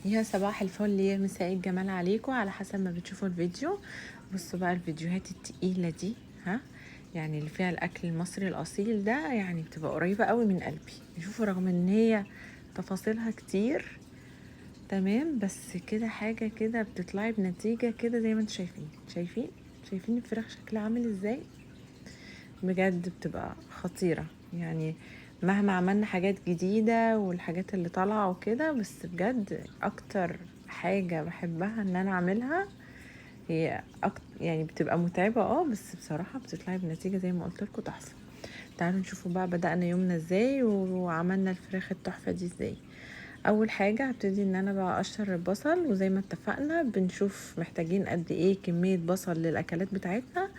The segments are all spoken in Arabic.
يا صباح الفل يا مساء الجمال عليكم على حسب ما بتشوفوا الفيديو. بصوا بقى الفيديوهات التقيلة دي، يعني اللي فيها الاكل المصري الاصيل ده، يعني بتبقى قريبة قوي من قلبي. شوفوا رغم ان هي تفاصيلها كتير، تمام، بس كده حاجة كده بتطلعي بنتيجة كده زي ما انتم شايفين الفراخ شكلها عامل ازاي. بجد بتبقى خطيرة يعني. مهما عملنا حاجات جديدة والحاجات اللي طالعة وكده، بس بجد اكتر حاجة بحبها ان انا اعملها هي يعني بتبقى متعبة، بس بصراحة بتطلعي بنتيجة زي ما قلت لكم تحفة. تعالوا نشوفوا بقى بدأنا يومنا ازاي وعملنا الفراخ التحفة دي ازاي. اول حاجة هبتدي ان انا بقى اقشر البصل، وزي ما اتفقنا بنشوف محتاجين قد ايه كمية بصل للاكلات بتاعتنا،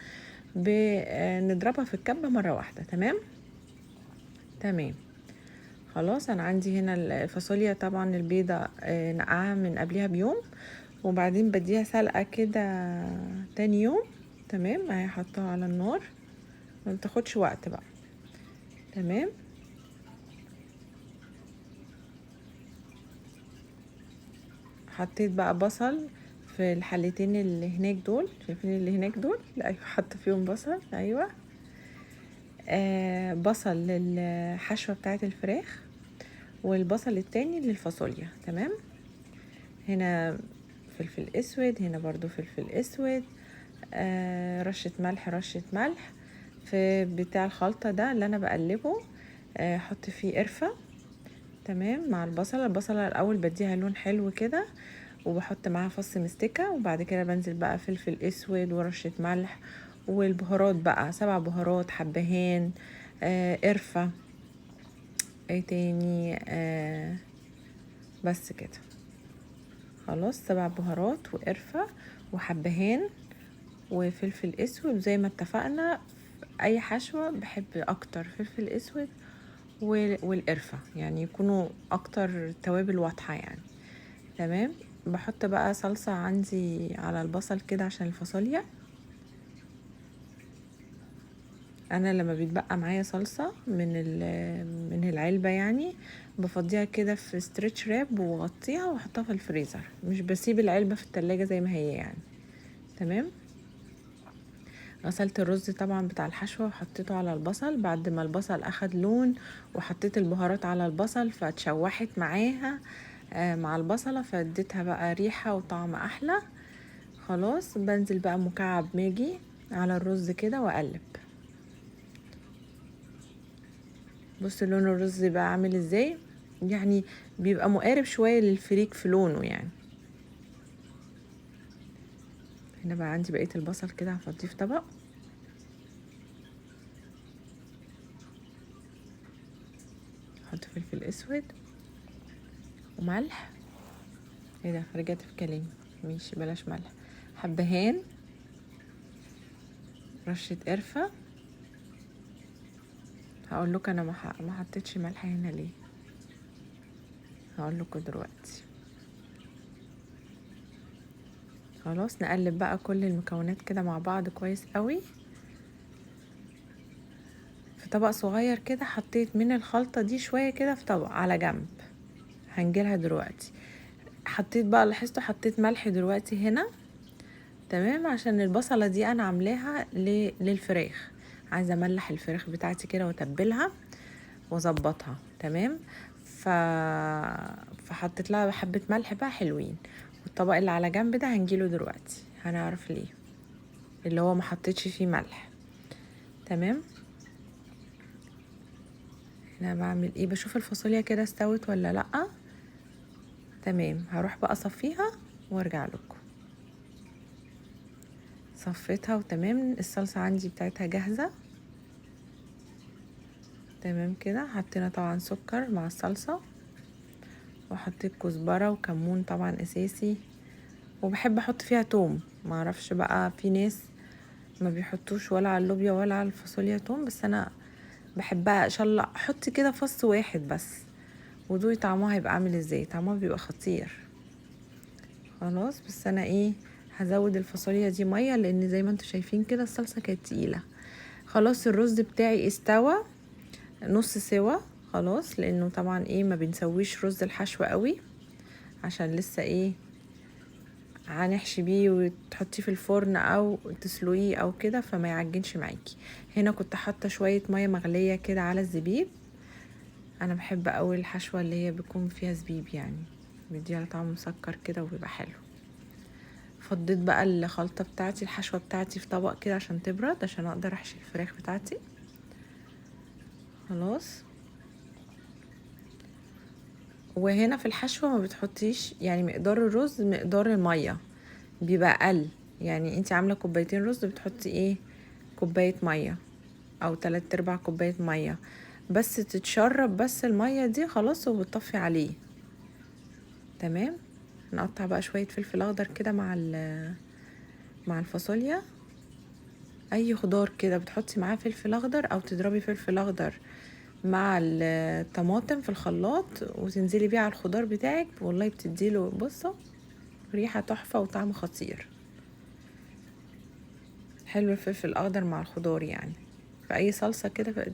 بنضربها في الكبة مرة واحدة. تمام. خلاص انا عندي هنا الفاصوليا طبعا البيضة، نقعها من قبلها بيوم، وبعدين بديها سلقة كده تاني يوم. تمام، اهي حطها على النار، ما بتاخدش وقت بقى. تمام. حطيت بقى بصل في الحلتين اللي هناك دول، شايفين اللي هناك دول؟ ايوه، حط فيهم بصل، ايوه. بصل للحشوة بتاعة الفراخ، والبصل التاني للفاصوليا. تمام. هنا فلفل اسود، هنا برضو فلفل اسود، رشة ملح في بتاع الخلطة ده اللي انا بقلبه. احط فيه قرفة. تمام. مع البصلة الاول بديها لون حلو كده، وبحط معاها فص مستكة، وبعد كده بنزل بقى فلفل اسود ورشة ملح، والبهارات بقى 7 بهارات، حبهان، قرفة، ايه تاني، بس كده. خلاص، 7 بهارات وقرفة وحبهان وفلفل اسود. زي ما اتفقنا، اي حشوة بحب اكتر فلفل اسود والقرفة، يعني يكونوا اكتر توابل واضحة يعني. تمام. بحط بقى صلصة عندي على البصل كده عشان الفاصوليا. انا لما بيتبقى معايا صلصة من العلبة يعني، بفضيها كده في ستريتش راب واغطيها واحطها في الفريزر، مش بسيب العلبة في التلاجة زي ما هي يعني. تمام. غسلت الرز طبعا بتاع الحشوة وحطيته على البصل بعد ما البصل اخد لون، وحطيت البهارات على البصل فاتشوحت معاها مع البصلة، فاديتها بقى ريحة وطعم احلى. خلاص، بنزل بقى مكعب ماجي على الرز كده واقلب. بص لون الرز بقى عامل ازاي، يعني بيبقى مقارب شوية للفريك في لونه يعني. هنا بقى عندي بقية البصل كده هفضيه في طبق. احط فلفل اسود وملح. ايه ده، رجعت في كلامي، ماشي بلاش ملح. حبهان، رشة قرفة. هقول لكم انا ما حطيتش ملح هنا ليه، هقول لكم دلوقتي. خلاص، نقلب بقى كل المكونات كده مع بعض كويس قوي. في طبق صغير كده حطيت من الخلطة دي شوية كده في طبق على جنب، هنجيلها دلوقتي. حطيت بقى، لاحظتوا حطيت ملح دلوقتي هنا. تمام، عشان البصلة دي انا عاملاها للفراخ، عايزة املح الفراخ بتاعتي كده واتبلها واظبطها. تمام. ف... فحطيت لها حبة ملح بقى حلوين. والطبق اللي على جنب ده هنجيله دلوقتي هنعرف ليه، اللي هو ما حطيتش فيه ملح. تمام. انا بعمل ايه، بشوف الفاصوليا كده استوت ولا لا. تمام، هروح بقى اصفيها وارجع لكم. صفيتها وتمام، الصلصة عندي بتاعتها جاهزة. تمام كده، حطينا طبعا سكر مع الصلصة، وحطيت كزبرة وكمون طبعا اساسي، وبحب احط فيها توم. معرفش بقى، في ناس ما بيحطوش ولا على اللوبيا ولا على الفاصوليا توم، بس انا بحبها. ان شاء الله احط كده فص واحد بس، ودوقي طعمها هيبقى عامل ازاي، طعمها بيبقى خطير. خلاص، بس انا ايه، هزود الفاصوليا دي ميه لان زي ما انتم شايفين كده الصلصه كانت تقيله. خلاص، الرز بتاعي استوى نص سوا. خلاص، لانه طبعا ايه، ما بنسويش رز الحشو قوي عشان لسه ايه هنحشي بيه وتحطيه في الفرن او تسلقيه او كده فما يعجنش معاكي. هنا كنت حاطه شويه ميه مغليه كده على الزبيب. انا بحب قوي الحشوه اللي هي بيكون فيها زبيب، يعني بيديها طعم مسكر كده وبيبقى حلو. فضيت بقى الخلطه بتاعتي الحشوه بتاعتي في طبق كده عشان تبرد، عشان اقدر احشي الفراخ بتاعتي. خلاص. وهنا في الحشوه ما بتحطيش يعني مقدار الرز مقدار الميه، بيبقى اقل. يعني انت عامله كوبايتين رز بتحطي ايه كوبايه ميه او 3/4 كوبايه ميه، بس تتشرب بس الميه دي خلاص وبتطفي عليه. تمام. نقطع بقى شويه فلفل اخضر كده مع الفاصوليا. اي خضار كده بتحطي معاه فلفل اخضر او تضربي فلفل اخضر مع الطماطم في الخلاط وتنزلي بيه على الخضار بتاعك، والله بتديله بصه ريحه تحفه وطعم خطير. حلو الفلفل الاخضر مع الخضار، يعني في اي صلصه كده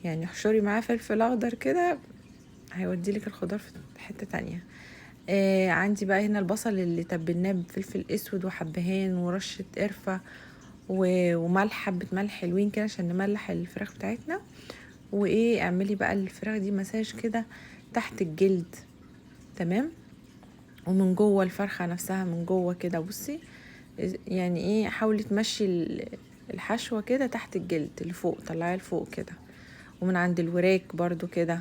يعني احشري معاه فلفل اخضر كده هيوديلك الخضار في حته تانية. عندي بقى هنا البصل اللي تبلناه بفلفل اسود وحبهان ورشه قرفه وملح، حبه ملح حلوين كده عشان نملح الفراخ بتاعتنا. وايه اعملي بقى الفراخ دي مساج كده تحت الجلد. تمام. ومن جوه الفرخه نفسها من جوه كده بصي، يعني ايه حاولي تمشي الحشوه كده تحت الجلد لفوق، طلعيها لفوق كده، ومن عند الوراك برضو كده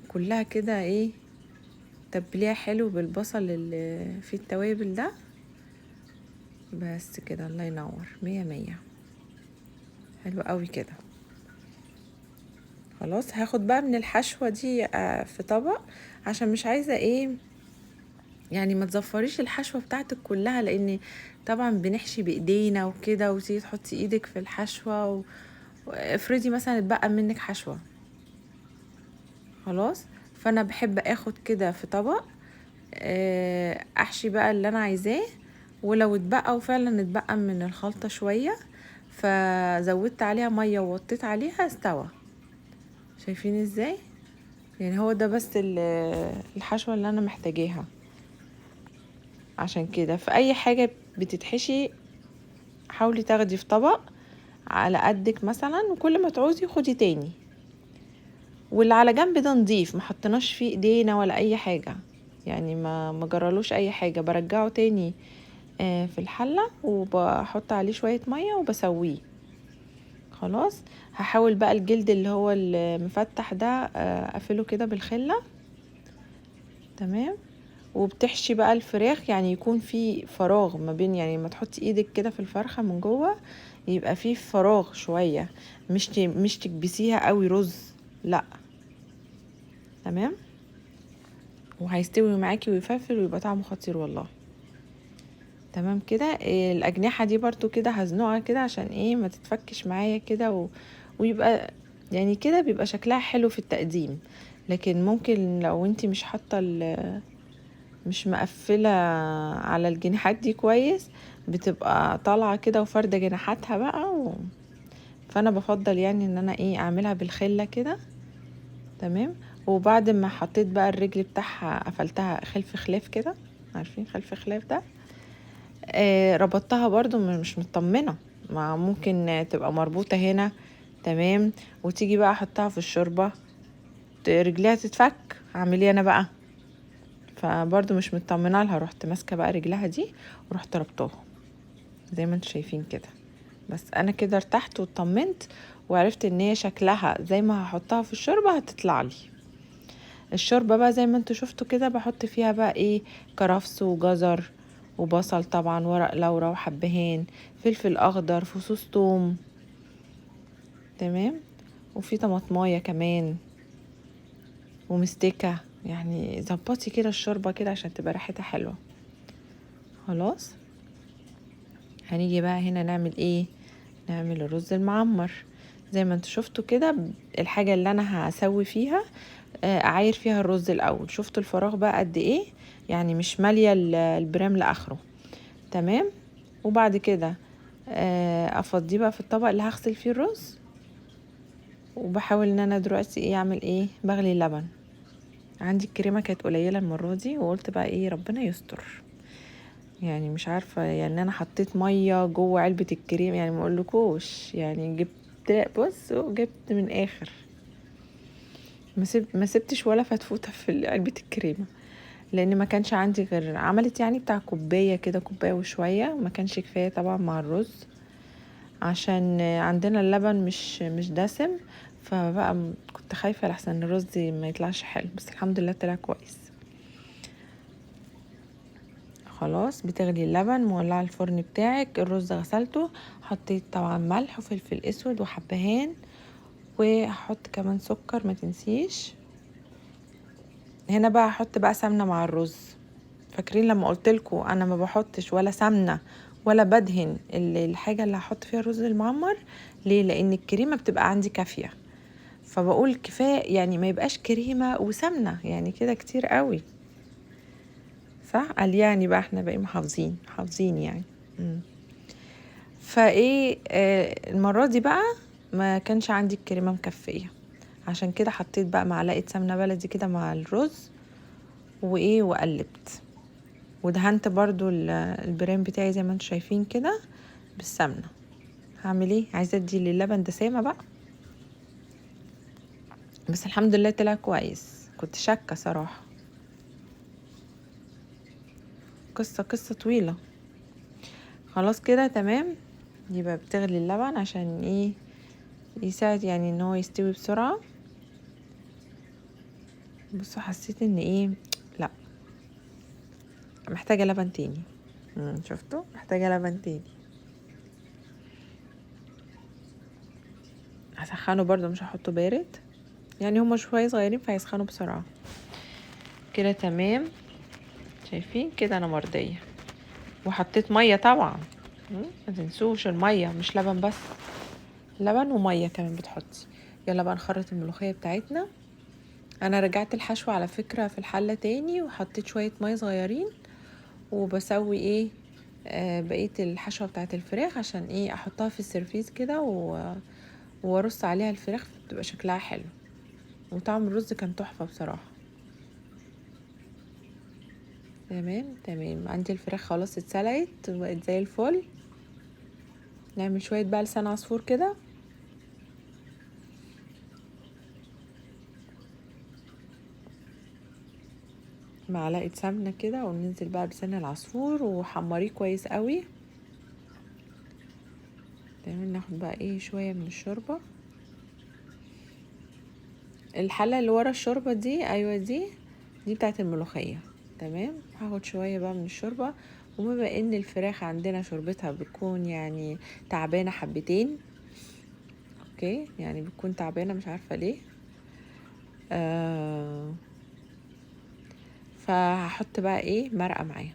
كلها كده ايه تبليها حلو بالبصل اللي فيه التوابل ده. بس كده الله ينور، مية مية. حلو قوي كده. خلاص هاخد بقى من الحشوة دي في طبق، عشان مش عايزة ايه يعني ما تزفريش الحشوة بتاعتك كلها، لان طبعا بنحشي بايدينا وكده وتيجي تحطي ايدك في الحشوة افرضي مثلا اتبقى منك حشوة. خلاص. فانا بحب اخد كده في طبق احشي بقى اللي انا عايزاه، ولو اتبقى وفعلا اتبقى من الخلطة شوية فزودت عليها مية ووطيت عليها استوى. شايفين ازاي؟ يعني هو ده بس الحشوة اللي انا محتاجاها. عشان كده في اي حاجة بتتحشي حاولي تاخدي في طبق على قدك مثلا، وكل ما تعوزي خدي تاني. واللي على جنب ده نضيف، ما حطيناش فيه ايدينا ولا اي حاجة، يعني ما جرالوش اي حاجة، برجعه تاني في الحلة وبحط عليه شوية مية وبسويه. خلاص. هحاول بقى الجلد اللي هو المفتح ده اقفله كده بالخلة. تمام. وبتحشي بقى الفراخ يعني يكون في فراغ ما بين، يعني ما تحطي ايدك كده في الفرخة من جوه يبقى في فراغ شوية، مش تكبسيها قوي رز، لا. تمام. وهيستوي معاكي ويفلفل ويبقى طعمه خطير والله. تمام كده. الاجنحه دي برضو كده هزنقها كده عشان ايه ما تتفكش معايا كده ويبقى يعني كده بيبقى شكلها حلو في التقديم. لكن ممكن لو انتي مش حاطه مش مقفله على الجناحات دي كويس بتبقى طالعه كده وفرده جناحاتها بقى فانا بفضل يعني ان انا ايه اعملها بالخله كده. تمام. وبعد ما حطيت بقى الرجل بتاعها قفلتها خلف خلاف كده، عارفين خلف خلاف ده، ربطتها برضو مش مطمنة، ما ممكن تبقى مربوطة هنا. تمام. وتيجي بقى احطها في الشوربة رجليها تتفك، اعمل ايه انا بقى؟ فبرضو مش مطمنة لها، رحت ماسكة بقى رجلها دي ورحت ربطوها زي ما انتوا شايفين كده. بس انا كده ارتحت واطمنت وعرفت ان هي شكلها زي ما هحطها في الشوربة هتطلع لي. الشوربة بقى زي ما انتوا شفتوا كده بحط فيها بقى ايه كرفس وجزر وبصل طبعا، ورق لورا وحبهان، فلفل اخضر، فصوص توم. تمام. وفي طماطمايه كمان ومستكة، يعني ظبطي كده الشوربة كده عشان تبقى ريحتها حلوة. خلاص. هنيجي بقى هنا نعمل ايه؟ نعمل الرز المعمر زي ما انتوا شفتوا كده. الحاجة اللي انا هسوي فيها اعاير فيها الرز الاول. شفتوا الفراغ بقى قد ايه؟ يعني مش مالية البرام لاخره. تمام. وبعد كده افضيه بقى في الطبق اللي هغسل فيه الرز. وبحاول ان انا دلوقتي ايه اعمل ايه بغلي اللبن عندي الكريمه كانت قليله المره دي، وقلت بقى ايه ربنا يستر. يعني مش عارفه، يعني انا حطيت ميه جوه علبه الكريم، يعني ما اقولكوش يعني جبت، بص جبت من اخر، ما سبتش ولا فتفوته في علبه الكريمه، لان ما كانش عندي غير، عملت يعني بتاع كوبايه كده، كوبايه وشويه، ما كانش كفايه طبعا مع الرز، عشان عندنا اللبن مش دسم، فبقى كنت خايفه لحسن الرز ما يطلعش حلو، بس الحمد لله طلع كويس. خلاص بتغلي اللبن، مولعه الفرن بتاعك، الرز غسلته، حطيت طبعا ملح وفلفل اسود وحبهان، وهحط كمان سكر ما تنسيش. هنا بقى هحط بقى سمنه مع الرز. فاكرين لما قلتلكم انا ما بحطش ولا سمنه ولا بدهن الحاجه اللي هحط فيها الرز المعمر؟ ليه؟ لان الكريمه بتبقى عندي كافيه، فبقول كفايه يعني ما يبقاش كريمه وسمنه، يعني كده كتير قوي، صح؟ قال يعني بقى احنا بقى حافظين يعني. فايه المره دي بقى ما كانش عندي الكريمه مكفيه، عشان كده حطيت بقى معلقه سمنه بلدي كده مع الرز، وايه وقلبت، ودهنت برضو البريم بتاعي زي ما انتم شايفين كده بالسمنه. هعمل ايه؟ عايزه ادي للبن دسامه بقى، بس الحمد لله طلع كويس، كنت شاكه صراحه. قصه طويله. خلاص كده تمام. يبقى بتغلي اللبن عشان ايه؟ يساعد يعني ان هو يستوي بسرعه. بصوا حسيت ان ايه، لا محتاجه لبن تاني. شفتوا؟ محتاجه لبن تاني. هسخنه برضو، مش هحطه بارد، يعني هما شويه صغيرين فهيسخنوا بسرعه. كده تمام. شايفين كده انا مرضيه. وحطيت ميه طبعا، ما تنسوش الميه، مش لبن بس، لبن وميه كمان بتحطي. يلا بقى نخرط الملوخيه بتاعتنا. انا رجعت الحشو على فكره في الحله تاني، وحطيت شويه ميه صغيرين، وبسوي ايه بقيه الحشوه بتاعت الفراخ، عشان ايه احطها في السيرفيس كده وارص عليها الفراخ، بتبقى شكلها حلو، وطعم الرز كان تحفه بصراحه. تمام عندي الفراخ خلاص اتسلقت وبقت زي الفل. نعمل شويه بقى لسان عصفور كده، معلقه سمنه كده، وننزل بقى بلسان العصفور وحمريه كويس قوي. تمام. ناخد بقى ايه شويه من الشوربه، الحله اللي ورا الشوربه دي، ايوه دي بتاعت الملوخيه. تمام. هاخد شويه بقى من الشوربه، وبما ان الفراخ عندنا شوربتها بتكون يعني تعبانه حبتين، اوكي يعني بتكون تعبانه مش عارفه ليه. فهحط بقى ايه مرقه معاها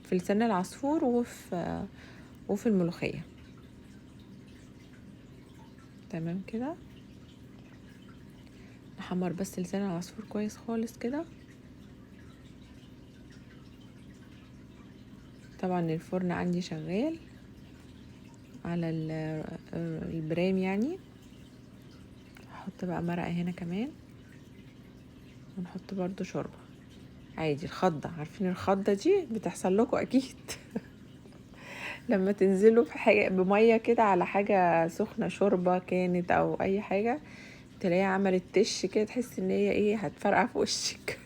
في لسان العصفور وفي الملوخيه. تمام كده. نحمر بس لسان العصفور كويس خالص كده. طبعا الفرن عندي شغال على البرام يعني. هحط بقى مرقه هنا كمان، ونحط برضو شوربه عادي. الخضه، عارفين الخضه دي بتحصل لكم اكيد لما تنزلوا في حاجه بميه كده على حاجه سخنه، شوربه كانت او اي حاجه، تلاقيها عملت تش كده، تحس ان هي ايه هتفرقع في وشك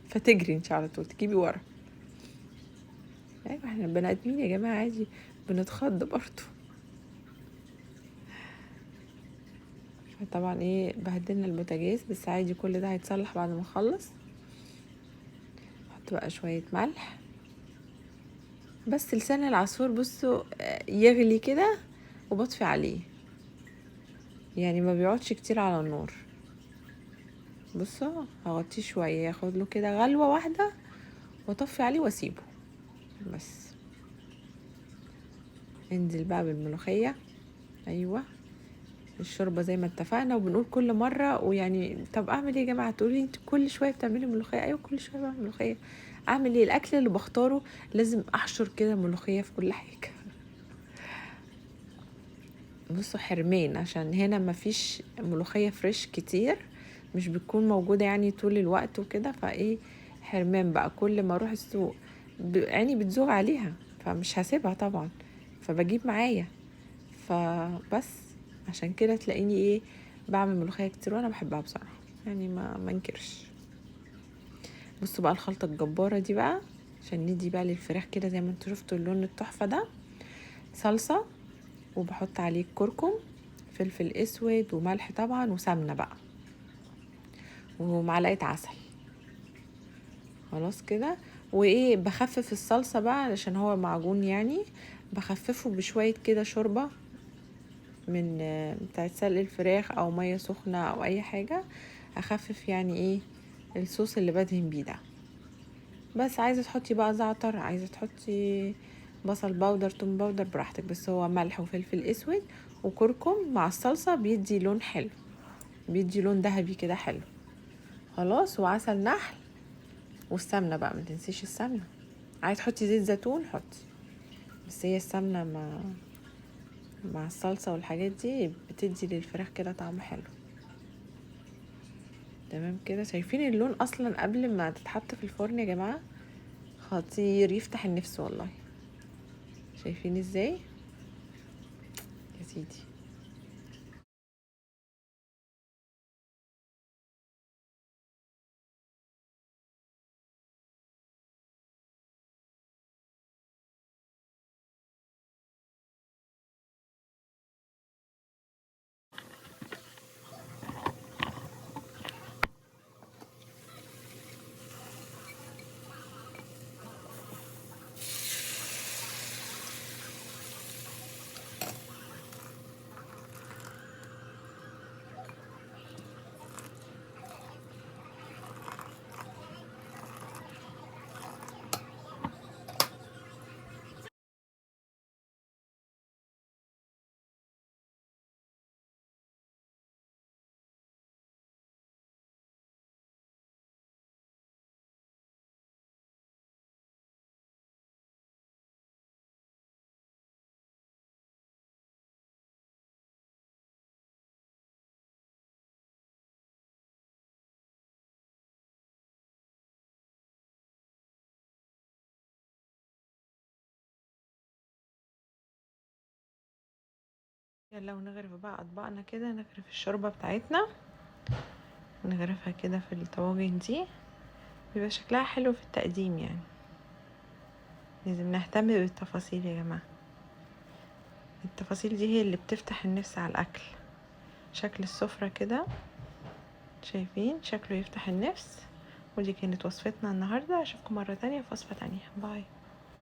فتجري انت على طول تجيبي ورا. ايوه احنا بني ادمين يا جماعه، عادي بنتخض برضو. فطبعا ايه بهدلنا البوتاجاز، بس عادي كل ده هيتصلح بعد ما اخلص. احط بقى شويه ملح، بس لسان العصفور بصوا يغلي كده وبطفي عليه، يعني ما بيقعدش كتير على النار. بصوا هغطيه شويه ياخد له كده غلوه واحده، واطفي عليه واسيبه بس. انزل بقى بالملوخيه. ايوه الشوربه زي ما اتفقنا، وبنقول كل مره، ويعني طب اعمل ايه يا جماعه؟ تقولي انت كل شويه بتعملي ملوخيه؟ ايوه كل شويه بعمل ملوخيه. اعمل ايه؟ الاكل اللي بختاره لازم احشر كده ملوخيه في كل حاجه. بصوا حرمان، عشان هنا مفيش ملوخيه فريش كتير، مش بتكون موجودة يعني طول الوقت وكده، فايه حرمان بقى. كل ما اروح السوق عيني بتزوغ عليها، فمش هسيبها طبعا، فبجيب معايا. فبس عشان كده تلاقيني ايه بعمل ملوخية كتير، وانا بحبها بصراحة يعني ما منكرش. بصوا بقى الخلطة الجبارة دي بقى، عشان ندي بقى للفراخ كده زي ما انتوا شفتوا اللون التحفة ده. صلصة، وبحط عليه كركم، فلفل اسود وملح طبعا، وسمنة بقى، ومعلقة عسل. خلاص كده. وايه بخفف الصلصة بقى علشان هو معجون يعني، بخففه بشوية كده شوربة من بتاعت سلق الفراخ او مية سخنة او اي حاجة، اخفف يعني ايه الصوص اللي بدهن بيه ده. بس عايزة تحطي بقى زعتر، عايزة تحطي بصل باودر، توم باودر، براحتك. بس هو ملح وفلفل اسود وكركم مع الصلصة بيدي لون حلو، بيدي لون ذهبي كده حلو. خلاص. وعسل نحل، والسمنة بقى ما تنسيش السمنة. عايز تحطي زيت زيتون حطي، بس هي السمنة مع الصلصة والحاجات دي بتدي للفراخ كده طعم حلو. تمام كده. شايفين اللون اصلا قبل ما تتحط في الفرن يا جماعة؟ خطير، يفتح النفس والله. شايفين ازاي يا سيدي؟ يلا ونغرف بقى اطباقنا كده، نغرف الشوربة بتاعتنا، نغرفها كده في الطواجن دي، بيبقى شكلها حلو في التقديم يعني. لازم نهتم بالتفاصيل يا جماعة، التفاصيل دي هي اللي بتفتح النفس على الاكل. شكل السفرة كده شايفين شكله يفتح النفس. ودي كانت وصفتنا النهاردة، اشوفكم مرة تانية في وصفة تانية. باي.